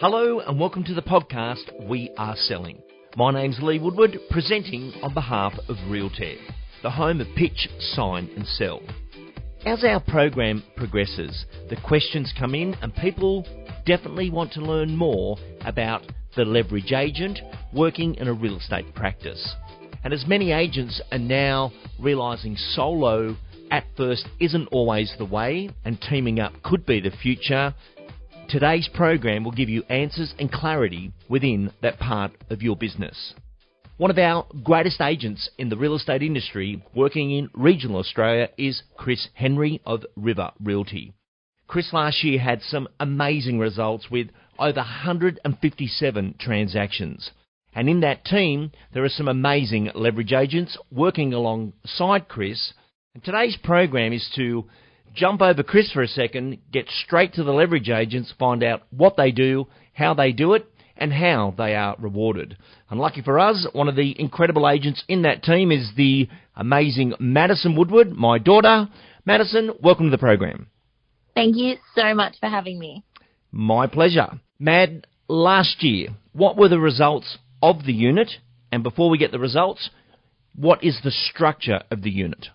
Hello and welcome to the podcast We Are Selling. My name's Woodward, presenting on behalf of Realtech, the home of pitch, sign and sell. As our program progresses, the questions come in and people definitely want to learn more about the leverage agent working in a real estate practice. And as many agents are now realising solo at first isn't always the way and teaming up could be the future, today's program will give you answers and clarity within that part of your business. One of our greatest agents in the real estate industry working in regional Australia is Chris Henry of River Realty. Chris last year had some amazing results with over 157 transactions. And in that team, there are some amazing leverage agents working alongside Chris. And today's program is to jump over Chris for a second, get straight to the leverage agents, find out what they do, how they do it, and how they are rewarded. And lucky for us, one of the incredible agents in that team is the amazing Maddison Woodward, my daughter. Maddison, welcome to the program. Thank you so much for having me. My pleasure. Mad, last year, what were the results of the unit? And before we get the results, what is the structure of the unit?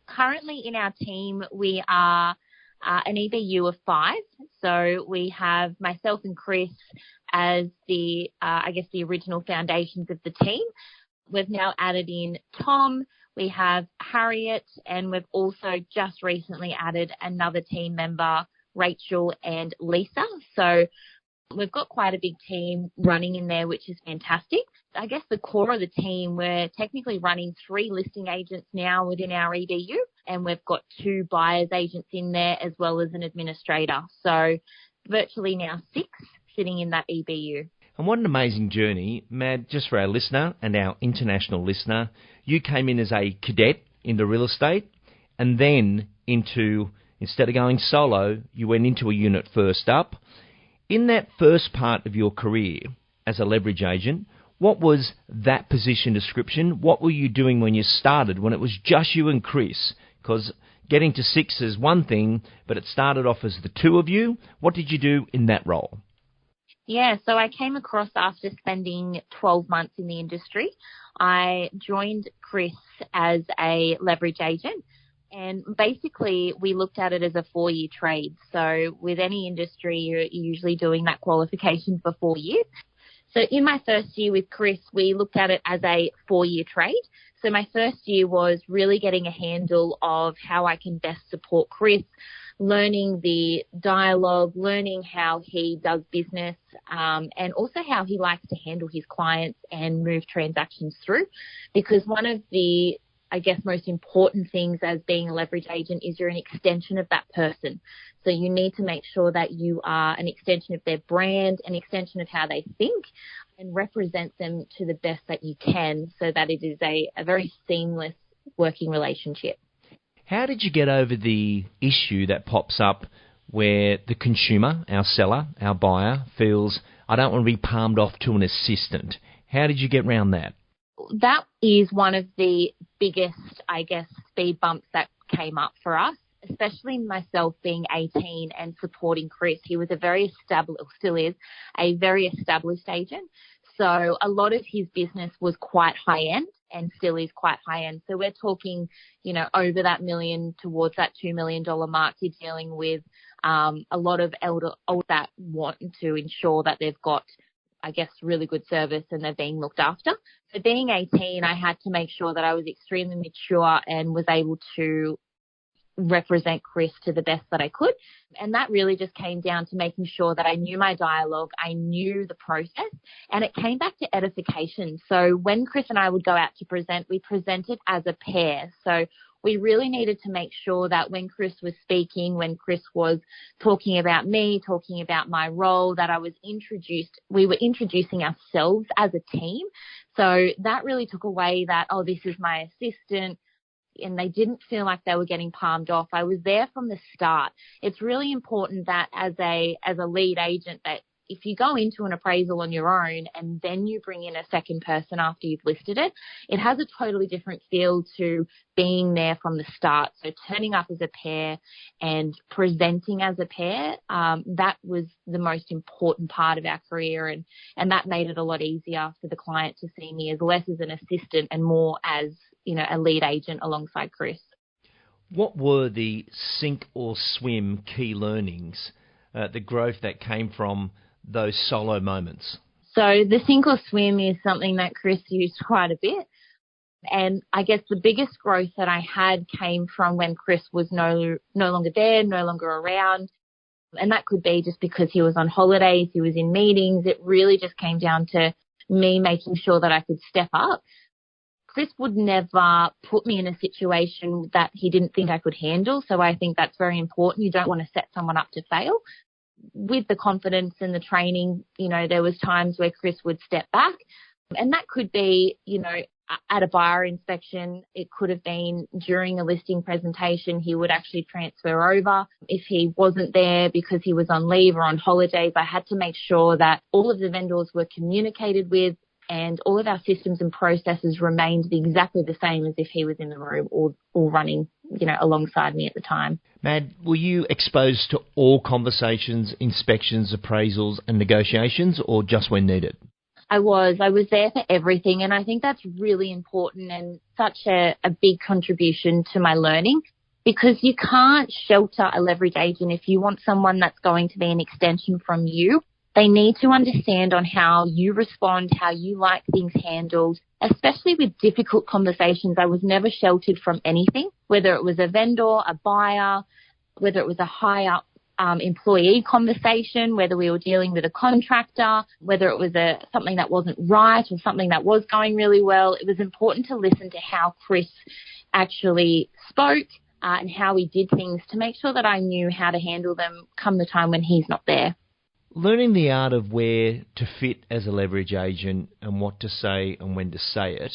Currently in our team, we are an EBU of 5. So we have myself and Chris as the original foundations of the team. We've now added in Tom, we have Harriet, and we've also just recently added another team member, Rachel and Lisa. So we've got quite a big team running in there, which is fantastic. I guess the core of the team, we're technically running 3 listing agents now within our EBU, and we've got 2 buyers agents in there as well as an administrator. So virtually now 6 sitting in that EBU. And what an amazing journey, Mad, just for our listener and our international listener. You came in as a cadet into real estate and then instead of going solo, you went into a unit first up. In that first part of your career as a leverage agent, what was that position description? What were you doing when you started, when it was just you and Chris? Because getting to 6 is one thing, but it started off as the 2 of you. What did you do in that role? Yeah, so I came across after spending 12 months in the industry. I joined Chris as a leverage agent. And basically, we looked at it as a 4-year trade. So with any industry, you're usually doing that qualification for 4 years. So in my first year with Chris, we looked at it as a 4-year trade. So my first year was really getting a handle of how I can best support Chris, learning the dialogue, learning how he does business, and also how he likes to handle his clients and move transactions through. Because one of the most important things as being a leverage agent is you're an extension of that person. So you need to make sure that you are an extension of their brand, an extension of how they think, and represent them to the best that you can so that it is a very seamless working relationship. How did you get over the issue that pops up where the consumer, our seller, our buyer, feels, I don't want to be palmed off to an assistant? How did you get around that? That is one of the biggest, speed bumps that came up for us, especially myself being 18 and supporting Chris. He was still is a very established agent. So a lot of his business was quite high end and still is quite high end. So we're talking, over that million towards that $2 million mark. You're dealing with a lot of older that want to ensure that they've got really good service and they're being looked after. So being 18, I had to make sure that I was extremely mature and was able to represent Chris to the best that I could. And that really just came down to making sure that I knew my dialogue, I knew the process, and it came back to edification. So when Chris and I would go out to present, we presented as a pair. So we really needed to make sure that when Chris was speaking, when Chris was talking about me, talking about my role, that we were introducing ourselves as a team. So that really took away that, this is my assistant, and they didn't feel like they were getting palmed off. I was there from the start. It's really important that as a lead agent that if you go into an appraisal on your own and then you bring in a second person after you've listed it, it has a totally different feel to being there from the start. So turning up as a pair and presenting as a pair, that was the most important part of our career. And that made it a lot easier for the client to see me as less as an assistant and more as, a lead agent alongside Chris. What were the sink or swim key learnings, the growth that came from those solo moments? So the sink or swim is something that Chris used quite a bit. And I guess the biggest growth that I had came from when Chris was no longer there, no longer around. And that could be just because he was on holidays, he was in meetings. It really just came down to me making sure that I could step up. Chris would never put me in a situation that he didn't think I could handle. So I think that's very important. You don't want to set someone up to fail. With the confidence and the training, there was times where Chris would step back, and that could be, at a buyer inspection. It could have been during a listing presentation. He would actually transfer over. If he wasn't there because he was on leave or on holidays, I had to make sure that all of the vendors were communicated with and all of our systems and processes remained exactly the same as if he was in the room or running, alongside me at the time. Mad, were you exposed to all conversations, inspections, appraisals and negotiations, or just when needed? I was there for everything, and I think that's really important and such a big contribution to my learning, because you can't shelter a leverage agent if you want someone that's going to be an extension from you. They need to understand on how you respond, how you like things handled, especially with difficult conversations. I was never sheltered from anything, whether it was a vendor, a buyer, whether it was a high up employee conversation, whether we were dealing with a contractor, whether it was something that wasn't right or something that was going really well. It was important to listen to how Chris actually spoke and how he did things to make sure that I knew how to handle them come the time when he's not there. Learning the art of where to fit as a leverage agent and what to say and when to say it,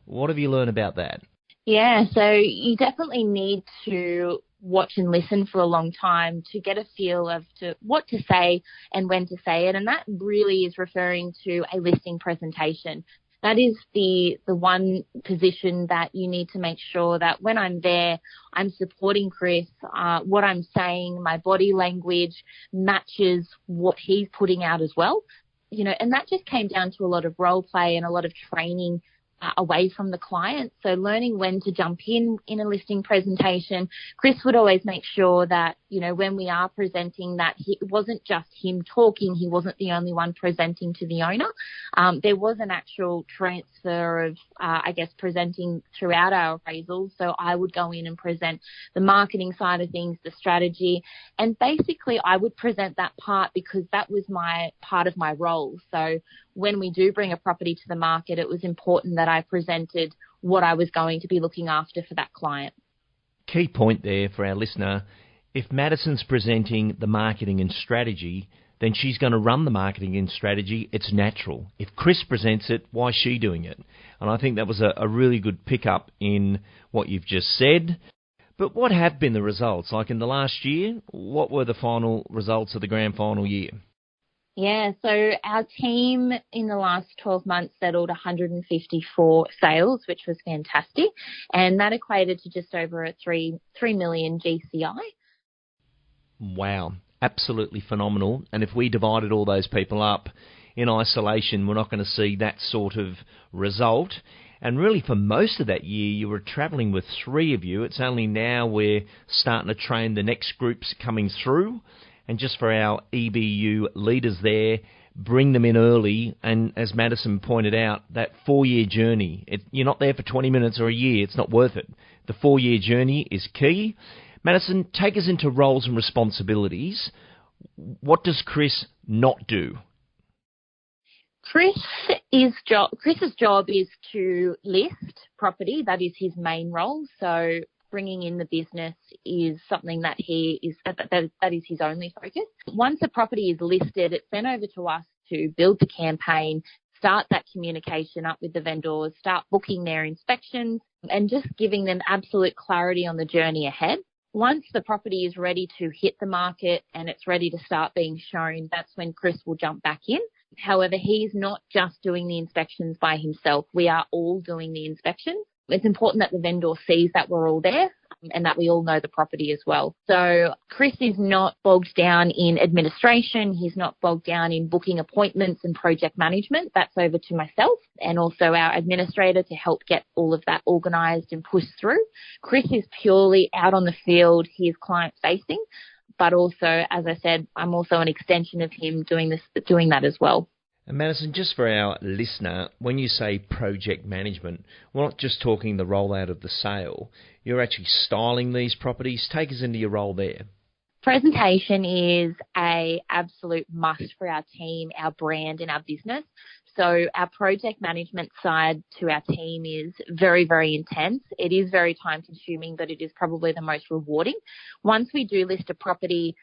what have you learned about that? Yeah, so you definitely need to watch and listen for a long time to get a feel of what to say and when to say it. And that really is referring to a listing presentation. That is the one position that you need to make sure that when I'm there, I'm supporting Chris. What I'm saying, my body language matches what he's putting out as well. And that just came down to a lot of role play and a lot of training away from the client. So learning when to jump in a listing presentation. Chris would always make sure that, when we are presenting, that it wasn't just him talking. He wasn't the only one presenting to the owner. There was an actual transfer of, presenting throughout our appraisals. So I would go in and present the marketing side of things, the strategy, and basically I would present that part because that was my part of my role. So when we do bring a property to the market, it was important that I presented what I was going to be looking after for that client. Key point there for our listener, if Maddison's presenting the marketing and strategy, then she's going to run the marketing and strategy. It's natural. If Chris presents it, why is she doing it? And I think that was a really good pickup in what you've just said. But what have been the results? Like in the last year, what were the final results of the grand final year? Yeah, so our team in the last 12 months settled 154 sales, which was fantastic. And that equated to just over a 3 million GCI. Wow, absolutely phenomenal. And if we divided all those people up in isolation, we're not going to see that sort of result. And really for most of that year, you were travelling with 3 of you. It's only now we're starting to train the next groups coming through. And just for our EBU leaders there, bring them in early. And as Maddison pointed out, that 4-year journey, you're not there for 20 minutes or a year. It's not worth it. The 4-year journey is key. Maddison, take us into roles and responsibilities. What does Chris not do? Chris's job is to list property. That is his main role. So bringing in the business is something that that is his only focus. Once a property is listed, it's then over to us to build the campaign, start that communication up with the vendors, start booking their inspections, and just giving them absolute clarity on the journey ahead. Once the property is ready to hit the market and it's ready to start being shown, that's when Chris will jump back in. However, he's not just doing the inspections by himself. We are all doing the inspections. It's important that the vendor sees that we're all there and that we all know the property as well. So Chris is not bogged down in administration. He's not bogged down in booking appointments and project management. That's over to myself and also our administrator to help get all of that organised and pushed through. Chris is purely out on the field. He is client facing, but also, as I said, I'm also an extension of him doing that as well. And Maddison, just for our listener, when you say project management, we're not just talking the rollout of the sale. You're actually styling these properties. Take us into your role there. Presentation is a absolute must for our team, our brand and our business. So our project management side to our team is very, very intense. It is very time consuming, but it is probably the most rewarding. Once we do list a property,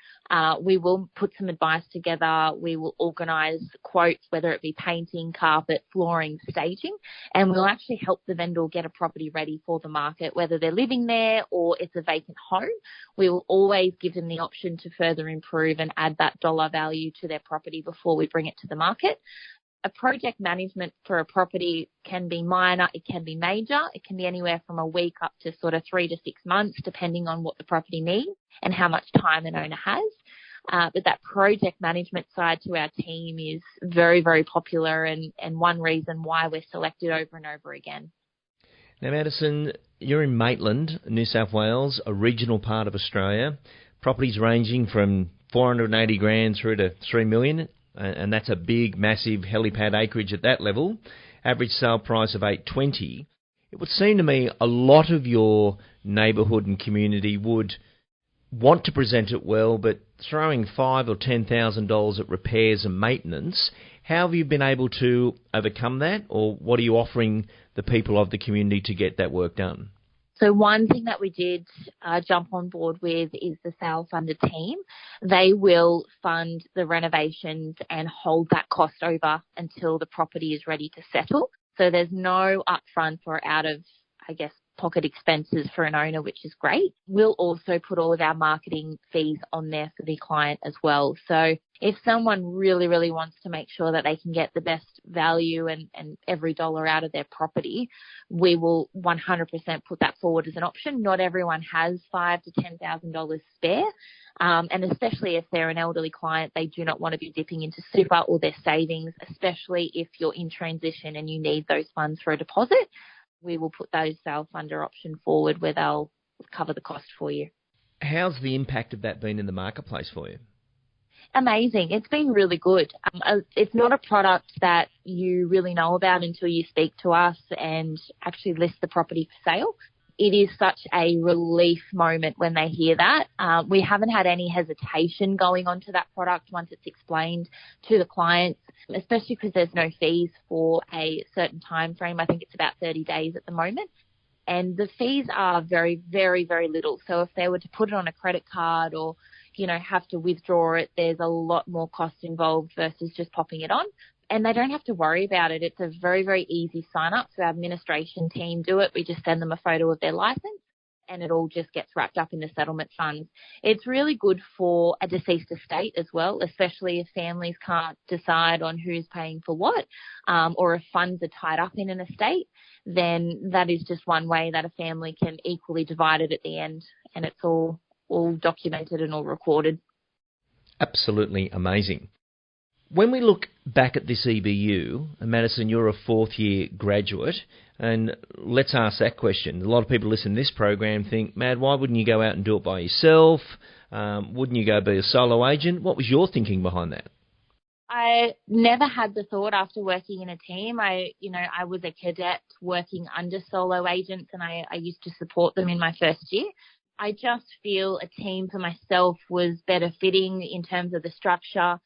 we will put some advice together. We will organise quotes, whether it be painting, carpet, flooring, staging, and we'll actually help the vendor get a property ready for the market, whether they're living there or it's a vacant home. We will always give them the option to further improve and add that dollar value to their property before we bring it to the market. A project management for a property can be minor, it can be major, it can be anywhere from a week up to sort of 3 to 6 months, depending on what the property needs and how much time an owner has. But that project management side to our team is very, very popular and one reason why we're selected over and over again. Now, Maddison, you're in Maitland, New South Wales, a regional part of Australia. Properties ranging from 480 grand through to 3 million. And that's a big, massive helipad acreage at that level. Average sale price of $820. It would seem to me a lot of your neighbourhood and community would want to present it well, but throwing $5,000 or $10,000 at repairs and maintenance, how have you been able to overcome that, or what are you offering the people of the community to get that work done? So one thing that we did jump on board with is the sale funded team. They will fund the renovations and hold that cost over until the property is ready to settle. So there's no upfront or out of, pocket expenses for an owner, which is great. We'll also put all of our marketing fees on there for the client as well. So if someone really, really wants to make sure that they can get the best value and every dollar out of their property, we will 100% put that forward as an option. Not everyone has $5,000 to $10,000 spare. And especially if they're an elderly client, they do not want to be dipping into super or their savings, especially if you're in transition and you need those funds for a deposit. We will put those sale funder option forward where they'll cover the cost for you. How's the impact of that been in the marketplace for you? Amazing. It's been really good. It's not a product that you really know about until you speak to us and actually list the property for sale. It is such a relief moment when they hear that. We haven't had any hesitation going on to that product once it's explained to the clients, especially because there's no fees for a certain time frame. I think it's about 30 days at the moment. And the fees are very, very, very little. So if they were to put it on a credit card or, have to withdraw it, there's a lot more cost involved versus just popping it on. And they don't have to worry about it. It's a very, very easy sign up. So our administration team do it. We just send them a photo of their license and it all just gets wrapped up in the settlement funds. It's really good for a deceased estate as well, especially if families can't decide on who's paying for what, or if funds are tied up in an estate, then that is just one way that a family can equally divide it at the end, and it's all documented and all recorded. Absolutely amazing. When we look back at this EBU, and Maddison, you're a fourth-year graduate, and let's ask that question. A lot of people listen to this program think, Mad, why wouldn't you go out and do it by yourself? Wouldn't you go be a solo agent? What was your thinking behind that? I never had the thought after working in a team. I was a cadet working under solo agents, and I used to support them in my first year. I just feel a team for myself was better fitting in terms of the structure.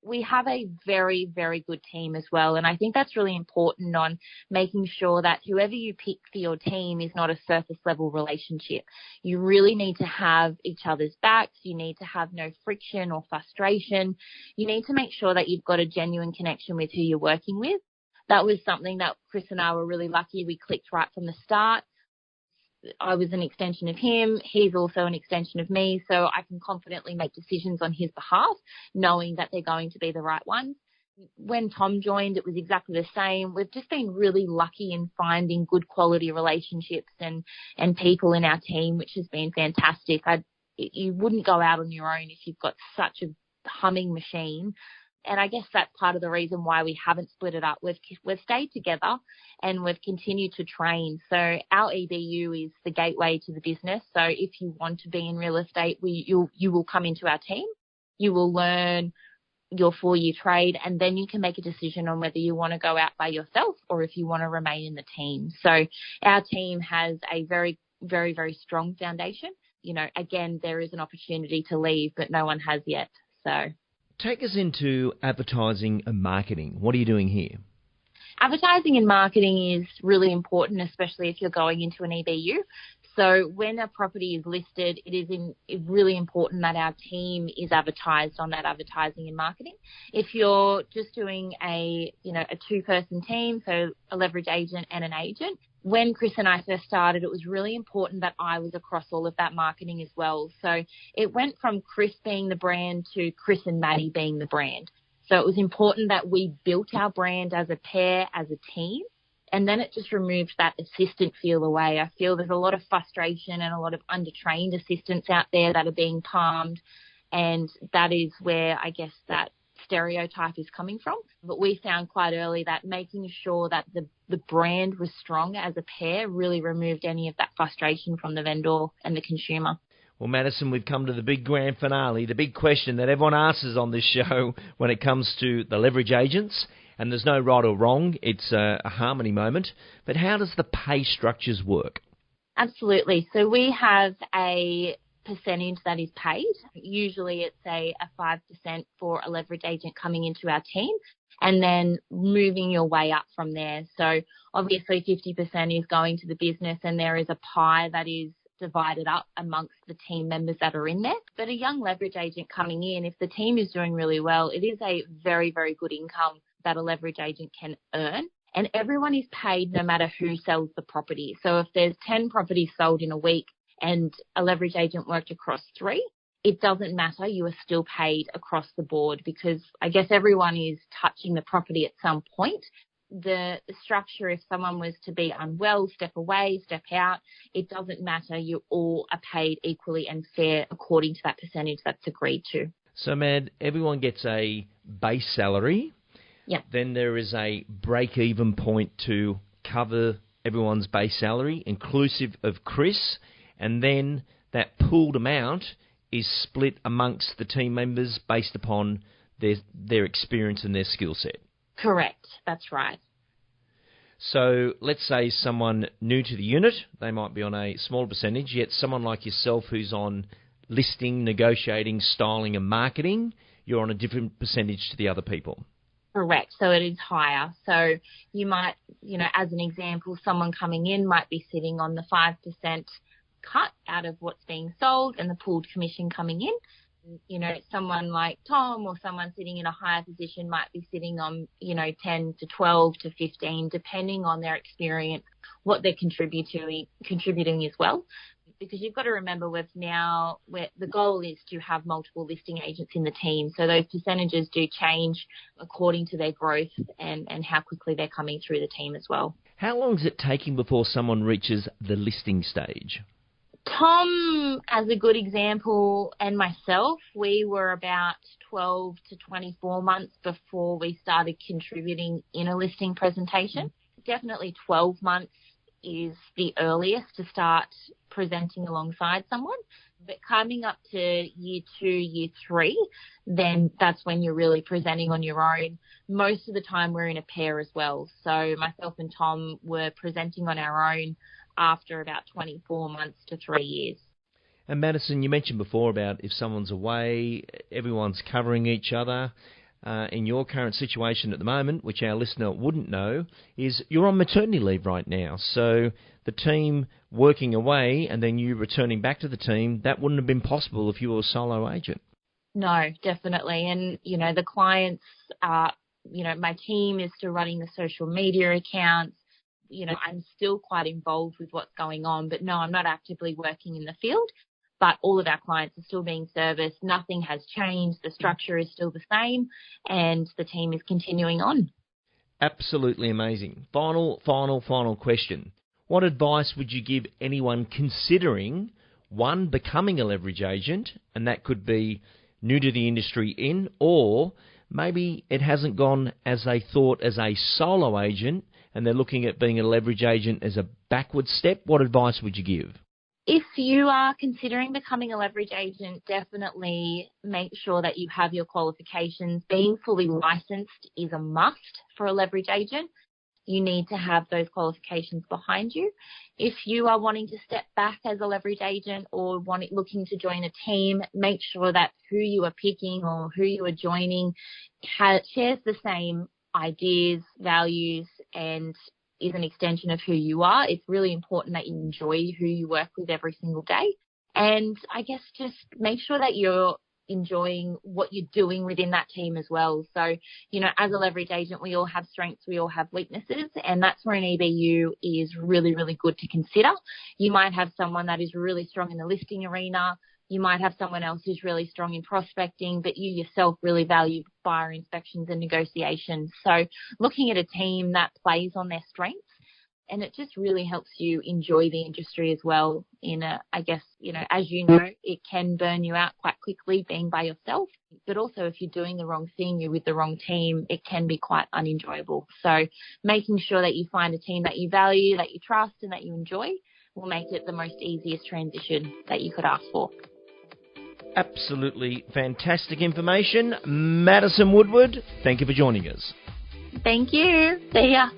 We have a very, very good team as well, and I think that's really important on making sure that whoever you pick for your team is not a surface level relationship. You really need to have each other's backs. You need to have no friction or frustration. You need to make sure that you've got a genuine connection with who you're working with. That was something that Chris and I were really lucky. We clicked right from the start. I was an extension of him. He's also an extension of me. So I can confidently make decisions on his behalf, knowing that they're going to be the right ones. When Tom joined, it was exactly the same. We've just been really lucky in finding good quality relationships and people in our team, which has been fantastic. You wouldn't go out on your own if you've got such a humming machine. And I guess that's part of the reason why we haven't split it up. We've stayed together and we've continued to train. So our EBU is the gateway to the business. So if you want to be in real estate, you will come into our team. You will learn your 4-year trade, and then you can make a decision on whether you want to go out by yourself or if you want to remain in the team. So our team has a very, very, very strong foundation. You know, again, there is an opportunity to leave, but no one has yet. So take us into advertising and marketing. What are you doing here? Advertising and marketing is really important, especially if you're going into an EBU. So when a property is listed, it is really important that our team is advertised on that advertising and marketing. If you're just doing a 2-person team, so a leverage agent and an agent, when Chris and I first started, it was really important that I was across all of that marketing as well. So it went from Chris being the brand to Chris and Maddie being the brand. So it was important that we built our brand as a pair, as a team, and then it just removed that assistant feel away. I feel there's a lot of frustration and a lot of undertrained assistants out there that are being palmed, and that is where I guess that stereotype is coming from. But we found quite early that making sure that the brand was strong as a pair really removed any of that frustration from the vendor and the consumer. Well, Maddison, we've come to the big grand finale, the big question that everyone asks us on this show when it comes to the leverage agents. And there's no right or wrong. It's a harmony moment. But how does the pay structures work? Absolutely. So we have a percentage that is paid. Usually it's a 5% for a leverage agent coming into our team, and then moving your way up from there. So obviously 50% is going to the business, and there is a pie that is divided up amongst the team members that are in there. But a young leverage agent coming in, if the team is doing really well, it is a very, very good income that a leverage agent can earn. And everyone is paid no matter who sells the property. So if there's 10 properties sold in a week and a leverage agent worked across 3, it doesn't matter. You are still paid across the board, because I guess everyone is touching the property at some point. The structure, if someone was to be unwell, step away, step out, it doesn't matter. You all are paid equally and fair according to that percentage that's agreed to. So, Mad, everyone gets a base salary. Yeah. Then there is a break-even point to cover everyone's base salary, inclusive of Chris, and then that pooled amount is split amongst the team members based upon their experience and their skill set. Correct. That's right. So let's say someone new to the unit, they might be on a smaller percentage, yet someone like yourself who's on listing, negotiating, styling and marketing, you're on a different percentage to the other people. Correct. So it is higher. So you might, as an example, someone coming in might be sitting on the 5% cut out of what's being sold and the pooled commission coming in. Someone like Tom or someone sitting in a higher position might be sitting on, 10 to 12 to 15, depending on their experience, what they're contributing as well. Because you've got to remember the goal is to have multiple listing agents in the team. So those percentages do change according to their growth and how quickly they're coming through the team as well. How long is it taking before someone reaches the listing stage? Tom, as a good example, and myself, we were about 12 to 24 months before we started contributing in a listing presentation. Definitely 12 months is the earliest to start presenting alongside someone. But coming up to year 2, year 3, then that's when you're really presenting on your own. Most of the time we're in a pair as well. So myself and Tom were presenting on our own after about 24 months to 3 years. And Maddison, you mentioned before about if someone's away, everyone's covering each other. In your current situation at the moment, which our listener wouldn't know, is you're on maternity leave right now. So the team working away and then you returning back to the team, that wouldn't have been possible if you were a solo agent. No, definitely. And, the clients are, my team is still running the social media accounts. I'm still quite involved with what's going on, but no, I'm not actively working in the field. But all of our clients are still being serviced. Nothing has changed. The structure is still the same, and the team is continuing on. Absolutely amazing. Final question. What advice would you give anyone considering, one, becoming a leverage agent, and that could be new to the industry or maybe it hasn't gone as they thought as a solo agent and they're looking at being a leverage agent as a backward step? What advice would you give? If you are considering becoming a leverage agent, definitely make sure that you have your qualifications. Being fully licensed is a must for a leverage agent. You need to have those qualifications behind you. If you are wanting to step back as a leverage agent or looking to join a team, make sure that who you are picking or who you are joining shares the same ideas, values, and is an extension of who you are. It's really important that you enjoy who you work with every single day. And I guess just make sure that you're enjoying what you're doing within that team as well. So, as a leverage agent, we all have strengths, we all have weaknesses, and that's where an EBU is really, really good to consider. You might have someone that is really strong in the listing arena. You might have someone else who's really strong in prospecting, but you yourself really value buyer inspections and negotiations. So looking at a team that plays on their strengths, and it just really helps you enjoy the industry as well. As you know, it can burn you out quite quickly being by yourself, but also if you're doing the wrong thing, you're with the wrong team, it can be quite unenjoyable. So making sure that you find a team that you value, that you trust, and that you enjoy will make it the most easiest transition that you could ask for. Absolutely fantastic information. Maddison Woodward, thank you for joining us. Thank you. See ya.